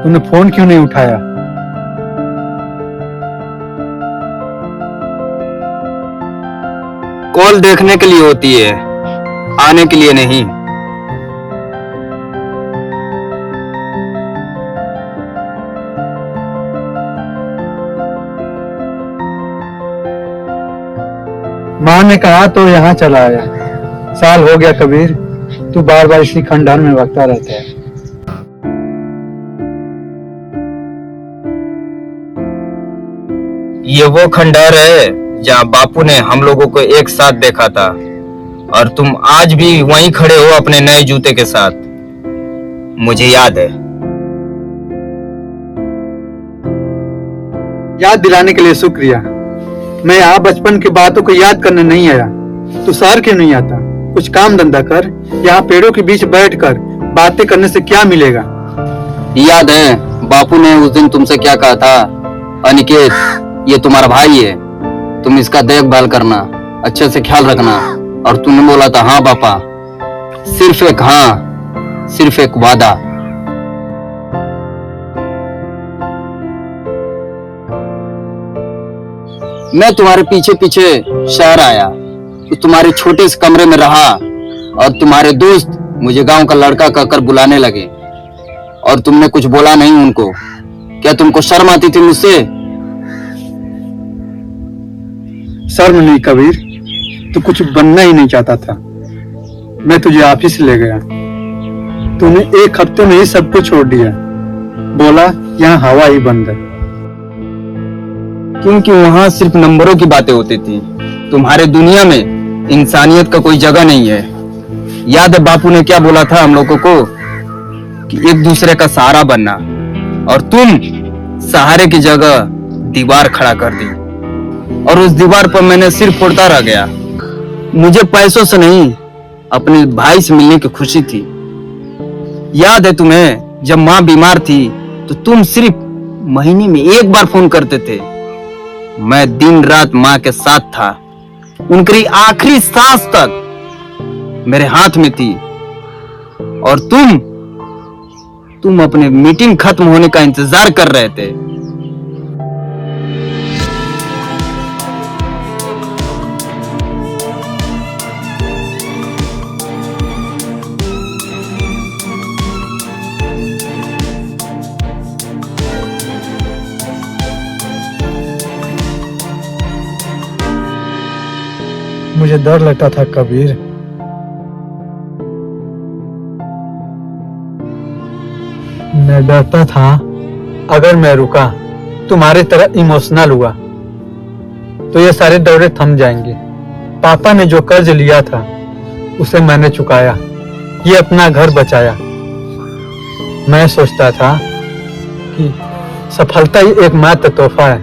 तूने फोन क्यों नहीं उठाया? कॉल देखने के लिए होती है, आने के लिए नहीं। माँ ने कहा तो यहाँ चला आया। साल हो गया कबीर, तू बार बार इसी खंडहर में भटकता रहता है। ये वो खंडहर है जहाँ बापू ने हम लोगों को एक साथ देखा था, और तुम आज भी वहीं खड़े हो अपने नए जूते के साथ। मुझे याद है। याद दिलाने के लिए शुक्रिया। मैं यहाँ बचपन की बातों को याद करने नहीं आया। तू शहर क्यों नहीं आता? कुछ काम धंधा कर। यहाँ पेड़ों के बीच बैठकर बातें करने से क्या मिलेगा? याद है बापू ने उस दिन तुमसे क्या कहा था? अनिकेत, ये तुम्हारा भाई है, तुम इसका देखभाल करना, अच्छे से ख्याल रखना। और तूने बोला था हाँ पापा। सिर्फ एक हाँ, सिर्फ एक वादा। मैं तुम्हारे पीछे पीछे शहर आया, तो तुम्हारे छोटे से कमरे में रहा, और तुम्हारे दोस्त मुझे गांव का लड़का कहकर बुलाने लगे, और तुमने कुछ बोला नहीं उनको। क्या तुमको शर्म आती थी मुझसे? शर्म नहीं कबीर, तू कुछ बनना ही नहीं चाहता था। मैं तुझे ऑफिस ले गया, तूने एक हफ्ते में ही सब कुछ छोड़ दिया। बोला यहाँ हवा ही बंद है। क्योंकि वहां सिर्फ नंबरों की बातें होती थी। तुम्हारे दुनिया में इंसानियत का कोई जगह नहीं है। याद है बापू ने क्या बोला था हम लोगों को? कि एक दूसरे का सहारा बनना, और तुम सहारे की जगह दीवार खड़ा कर दी, और उस दीवार पर मैंने सिर फोड़ता रह गया। मुझे पैसों से नहीं, अपने भाई से मिलने की खुशी थी। याद है तुम्हें जब माँ बीमार थी तो तुम सिर्फ महीने में एक बार फोन करते थे। मैं दिन रात माँ के साथ था, उनकी आखिरी सांस तक मेरे हाथ में थी। और तुम अपने मीटिंग खत्म होने का इंतजार कर रहे थे। मुझे डर लगता था कबीर। मैं डरता था अगर मैं रुका, तुम्हारी तरह इमोशनल हुआ, तो ये सारे दौरे थम जाएंगे। पापा ने जो कर्ज लिया था उसे मैंने चुकाया, ये अपना घर बचाया। मैं सोचता था कि सफलता ही एकमात्र तोहफा है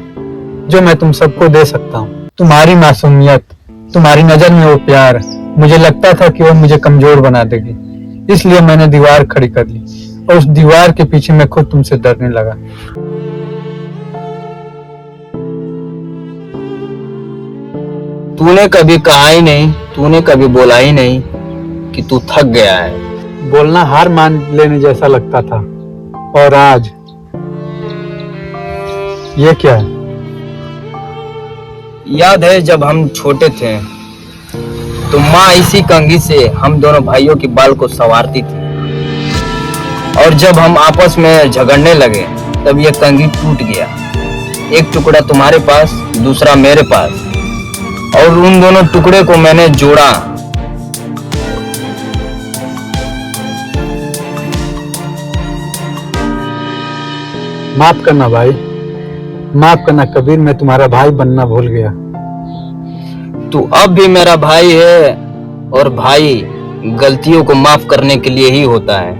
जो मैं तुम सबको दे सकता हूँ। तुम्हारी मासूमियत, तुम्हारी नजर में वो प्यार, मुझे लगता था कि वो मुझे कमजोर बना देगी। इसलिए मैंने दीवार खड़ी कर ली, और उस दीवार के पीछे मैं खुद तुमसे डरने लगा। तूने कभी कहा ही नहीं, तूने कभी बोला ही नहीं कि तू थक गया है। बोलना हार मान लेने जैसा लगता था। और आज ये क्या है? याद है जब हम छोटे थे तो माँ इसी कंघी से हम दोनों भाइयों के बाल को संवारती थी, और जब हम आपस में झगड़ने लगे तब यह कंघी टूट गया। एक टुकड़ा तुम्हारे पास, दूसरा मेरे पास, और उन दोनों टुकड़े को मैंने जोड़ा। माफ करना भाई, माफ करना कबीर, मैं तुम्हारा भाई बनना भूल गया। तू अब भी मेरा भाई है, और भाई गलतियों को माफ करने के लिए ही होता है।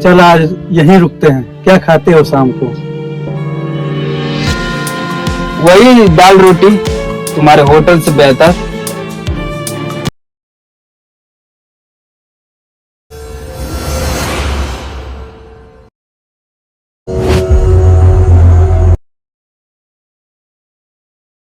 चल आज यहीं रुकते हैं, क्या खाते हो शाम को? वही दाल रोटी, तुम्हारे होटल से बेहतर।